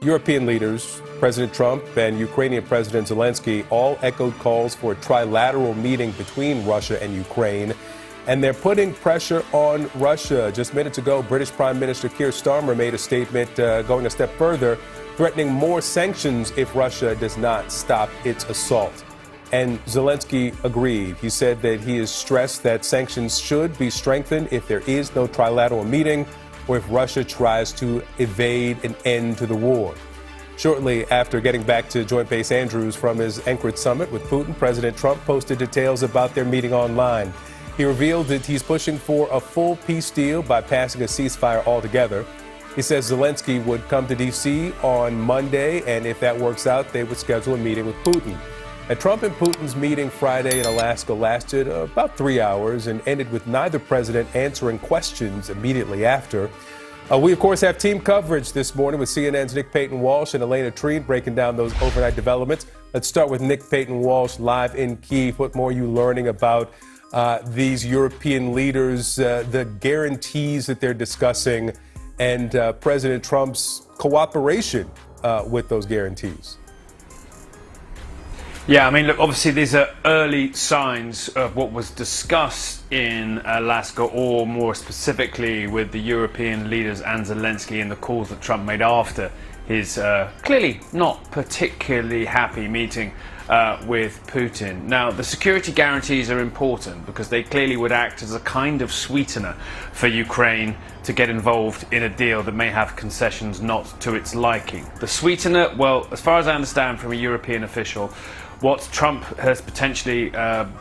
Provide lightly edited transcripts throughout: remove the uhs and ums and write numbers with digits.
European leaders, President Trump and Ukrainian President Zelensky, all echoed calls for a trilateral meeting between Russia and Ukraine. And they're putting pressure on Russia. Just minutes ago, British Prime Minister Keir Starmer made a statement going a step further, threatening more sanctions if Russia does not stop its assault. And Zelensky agreed. He said that he has stressed that sanctions should be strengthened if there is no trilateral meeting or if Russia tries to evade an end to the war. Shortly after getting back to Joint Base Andrews from his Anchorage summit with Putin, President Trump posted details about their meeting online. He revealed that he's pushing for a full peace deal by passing a ceasefire altogether. He says Zelensky would come to D.C. on Monday, and if that works out, they would schedule a meeting with Putin. And Trump and Putin's meeting Friday in Alaska lasted about 3 hours and ended with neither president answering questions immediately after. We, of course, have team coverage this morning with CNN's Nick Payton-Walsh and Elena Treen breaking down those overnight developments. Let's start with Nick Payton-Walsh live in Kyiv. What more are you learning about these European leaders, the guarantees that they're discussing, and President Trump's cooperation with those guarantees? Yeah, I mean, look, obviously these are early signs of what was discussed in Alaska, or more specifically with the European leaders and Zelensky, and the calls that Trump made after his clearly not particularly happy meeting with Putin. Now, the security guarantees are important because they clearly would act as a kind of sweetener for Ukraine to get involved in a deal that may have concessions not to its liking. The sweetener, well, as far as I understand from a European official, what Trump has potentially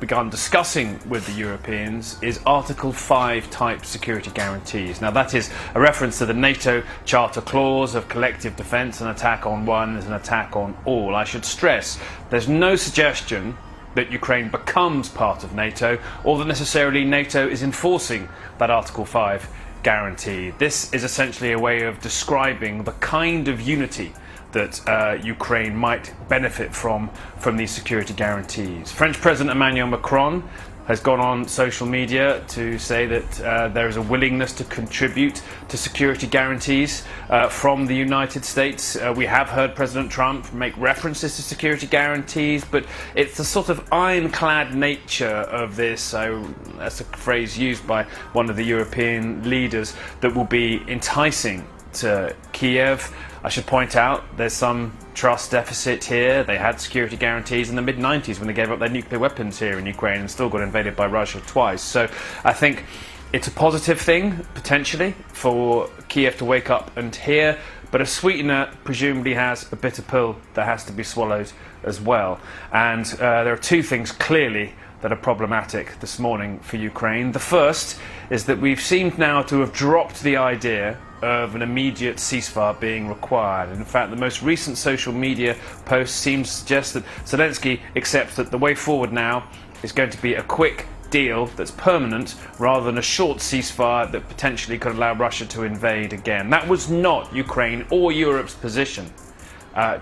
begun discussing with the Europeans is Article 5 type security guarantees. Now, that is a reference to the NATO Charter clause of collective defence. An attack on one is an attack on all. I should stress there's no suggestion that Ukraine becomes part of NATO, or that necessarily NATO is enforcing that Article 5 guarantee. This is essentially a way of describing the kind of unity that Ukraine might benefit from these security guarantees. French President Emmanuel Macron has gone on social media to say that there is a willingness to contribute to security guarantees from the United States. We have heard President Trump make references to security guarantees, but it's the sort of ironclad nature of this, that's a phrase used by one of the European leaders, that will be enticing to Kiev. I should point out there's some trust deficit here. They had security guarantees in the mid-90s when they gave up their nuclear weapons here in Ukraine and still got invaded by Russia twice. So I think it's a positive thing, potentially, for Kiev to wake up and hear, but a sweetener presumably has a bitter pill that has to be swallowed as well. And there are two things clearly that are problematic this morning for Ukraine. The first is that we've seemed now to have dropped the idea of an immediate ceasefire being required. In fact, the most recent social media post seems to suggest that Zelensky accepts that the way forward now is going to be a quick deal that's permanent rather than a short ceasefire that potentially could allow Russia to invade again. That was not Ukraine or Europe's position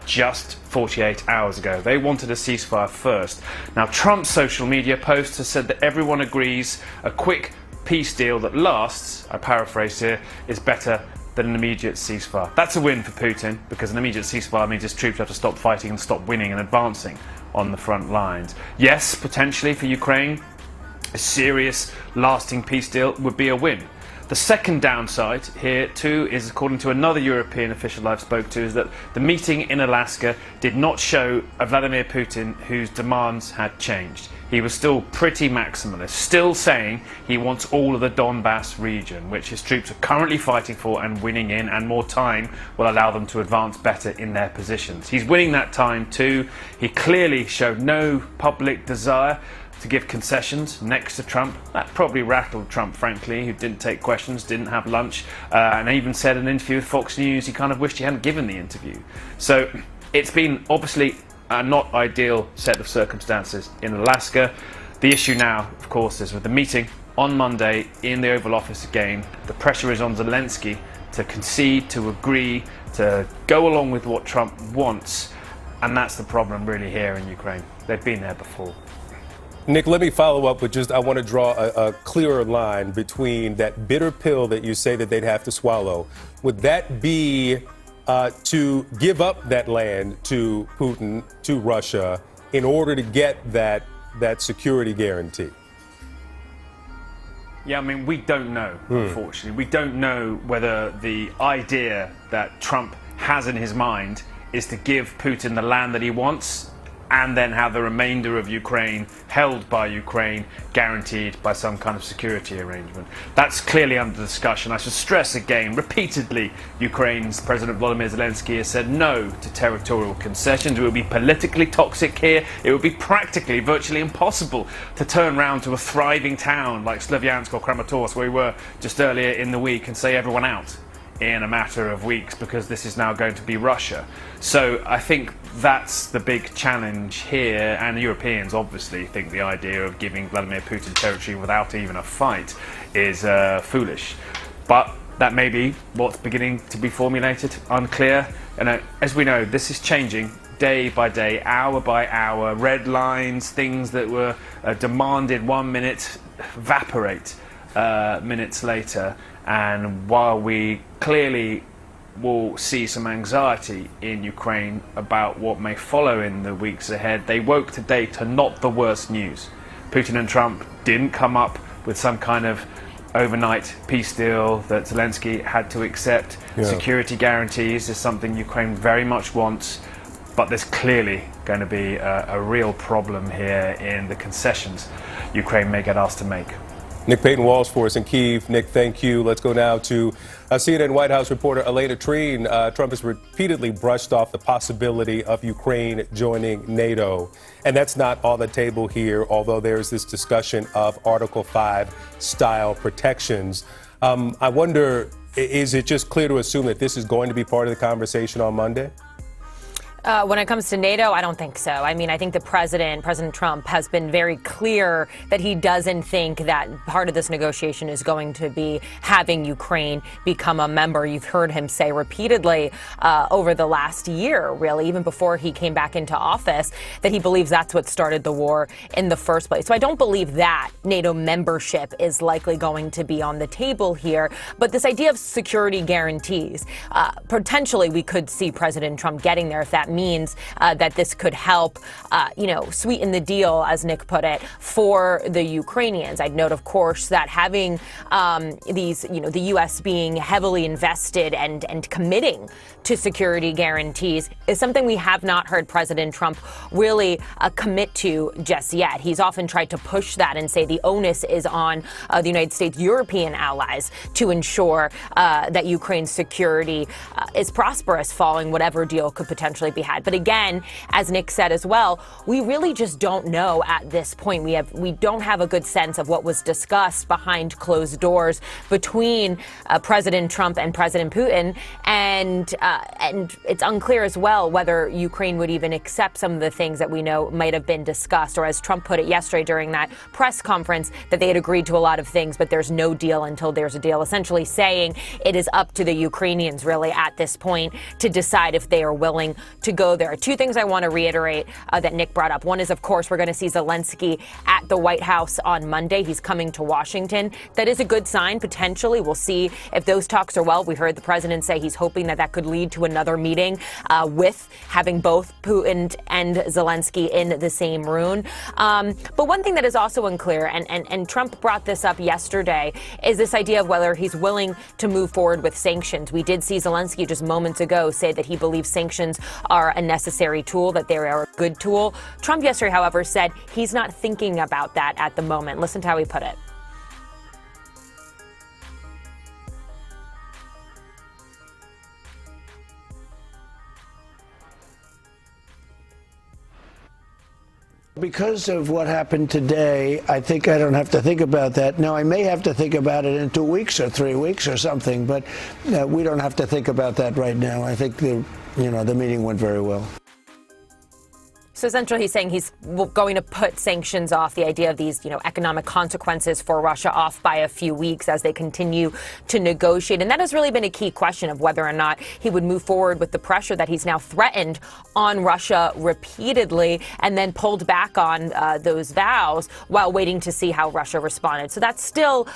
just 48 hours ago. They wanted a ceasefire first. Now, Trump's social media post has said that everyone agrees a quick peace deal that lasts, I paraphrase here, is better than an immediate ceasefire. That's a win for Putin, because an immediate ceasefire means his troops have to stop fighting and stop winning and advancing on the front lines. Yes, potentially for Ukraine, a serious, lasting peace deal would be a win. The second downside here, too, is, according to another European official I've spoke to, is that the meeting in Alaska did not show a Vladimir Putin whose demands had changed. He was still pretty maximalist, still saying he wants all of the Donbass region, which his troops are currently fighting for and winning in, and more time will allow them to advance better in their positions. He's winning that time too. He clearly showed no public desire to give concessions next to Trump. That probably rattled Trump, frankly, who didn't take questions, didn't have lunch, and even said in an interview with Fox News he kind of wished he hadn't given the interview. So it's been obviously a not ideal set of circumstances in Alaska. The issue now, of course, is with the meeting on Monday in the Oval Office again. The pressure is on Zelensky to concede, to agree, to go along with what Trump wants, and that's the problem really here in Ukraine. They've been there before. Nick, let me follow up with I want to draw a clearer line between that bitter pill that you say that they'd have to swallow. Would that be to give up that land to Putin, to Russia, in order to get that security guarantee? Yeah, I mean, we don't know, unfortunately. We don't know whether the idea that Trump has in his mind is to give Putin the land that he wants and then have the remainder of Ukraine held by Ukraine, guaranteed by some kind of security arrangement. That's clearly under discussion. I should stress again, repeatedly, Ukraine's President Volodymyr Zelensky has said no to territorial concessions. It would be politically toxic here. It would be practically, virtually impossible to turn around to a thriving town like Slavyansk or Kramatorsk, where we were just earlier in the week, and say everyone out in a matter of weeks because this is now going to be Russia. So I think that's the big challenge here, and the Europeans obviously think the idea of giving Vladimir Putin territory without even a fight is foolish. But that may be what's beginning to be formulated, unclear. And as we know, this is changing day by day, hour by hour. Red lines, things that were demanded 1 minute evaporate minutes later. And while we clearly will see some anxiety in Ukraine about what may follow in the weeks ahead, they woke today to not the worst news. Putin and Trump didn't come up with some kind of overnight peace deal that Zelensky had to accept. Yeah. Security guarantees is something Ukraine very much wants, but there's clearly going to be a real problem here in the concessions Ukraine may get asked to make. Nick Payton-Walsh for us in Kyiv. Nick, thank you. Let's go now to CNN White House reporter Elena Treen. Trump has repeatedly brushed off the possibility of Ukraine joining NATO. And that's not on the table here, although there's this discussion of Article 5 style protections. I wonder, is it just clear to assume that this is going to be part of the conversation on Monday? When it comes to NATO, I don't think so. I mean, I think President Trump, has been very clear that he doesn't think that part of this negotiation is going to be having Ukraine become a member. You've heard him say repeatedly over the last year, really, even before he came back into office, that he believes that's what started the war in the first place. So I don't believe that NATO membership is likely going to be on the table here. But this idea of security guarantees, potentially we could see President Trump getting there if that means that this could help, sweeten the deal, as Nick put it, for the Ukrainians. I'd note, of course, that having the U.S. being heavily invested and committing to security guarantees is something we have not heard President Trump really commit to just yet. He's often tried to push that and say the onus is on the United States' European allies to ensure that Ukraine's security is prosperous following whatever deal could potentially be had. But again, as Nick said as well, we really just don't know at this point. We don't have a good sense of what was discussed behind closed doors between President Trump and President Putin, and it's unclear as well whether Ukraine would even accept some of the things that we know might have been discussed, or as Trump put it yesterday during that press conference, that they had agreed to a lot of things, but there's no deal until there's a deal, essentially saying it is up to the Ukrainians really at this point to decide if they are willing to go there. Two things I want to reiterate that Nick brought up. One is, of course, we're going to see Zelensky at the White House on Monday. He's coming to Washington. That is a good sign, potentially. We'll see if those talks are well. We heard the president say he's hoping that could lead to another meeting with having both Putin and Zelensky in the same room. But one thing that is also unclear, and Trump brought this up yesterday, is this idea of whether he's willing to move forward with sanctions. We did see Zelensky just moments ago say that he believes sanctions are a necessary tool, that they are a good tool. Trump yesterday, however, said he's not thinking about that at the moment. Listen to how he put it. Because of what happened today, I think I don't have to think about that. Now, I may have to think about it in 2 weeks or 3 weeks or something, but we don't have to think about that right now. I think the meeting went very well. So essentially, he's saying he's going to put sanctions off, the idea of these, economic consequences for Russia off by a few weeks as they continue to negotiate. And that has really been a key question of whether or not he would move forward with the pressure that he's now threatened on Russia repeatedly and then pulled back on those vows while waiting to see how Russia responded. So that's still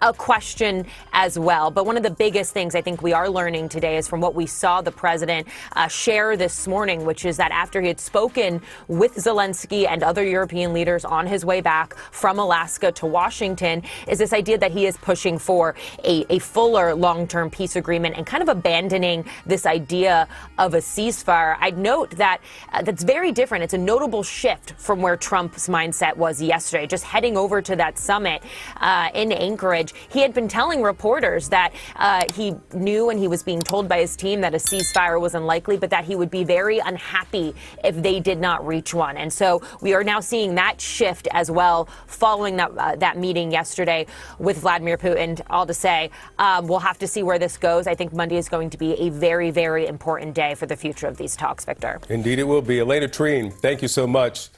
a question as well. But one of the biggest things I think we are learning today is from what we saw the president share this morning, which is that after he had spoken with Zelensky and other European leaders on his way back from Alaska to Washington, is this idea that he is pushing for a fuller long-term peace agreement and kind of abandoning this idea of a ceasefire. I'd note that that's very different. It's a notable shift from where Trump's mindset was yesterday, just heading over to that summit in Anchorage. He had been telling reporters that he knew and he was being told by his team that a ceasefire was unlikely, but that he would be very unhappy if they did not reach one. And so we are now seeing that shift as well following that meeting yesterday with Vladimir Putin. All to say, we'll have to see where this goes. I think Monday is going to be a very, very important day for the future of these talks, Victor. Indeed it will be. Elena Treen, thank you so much.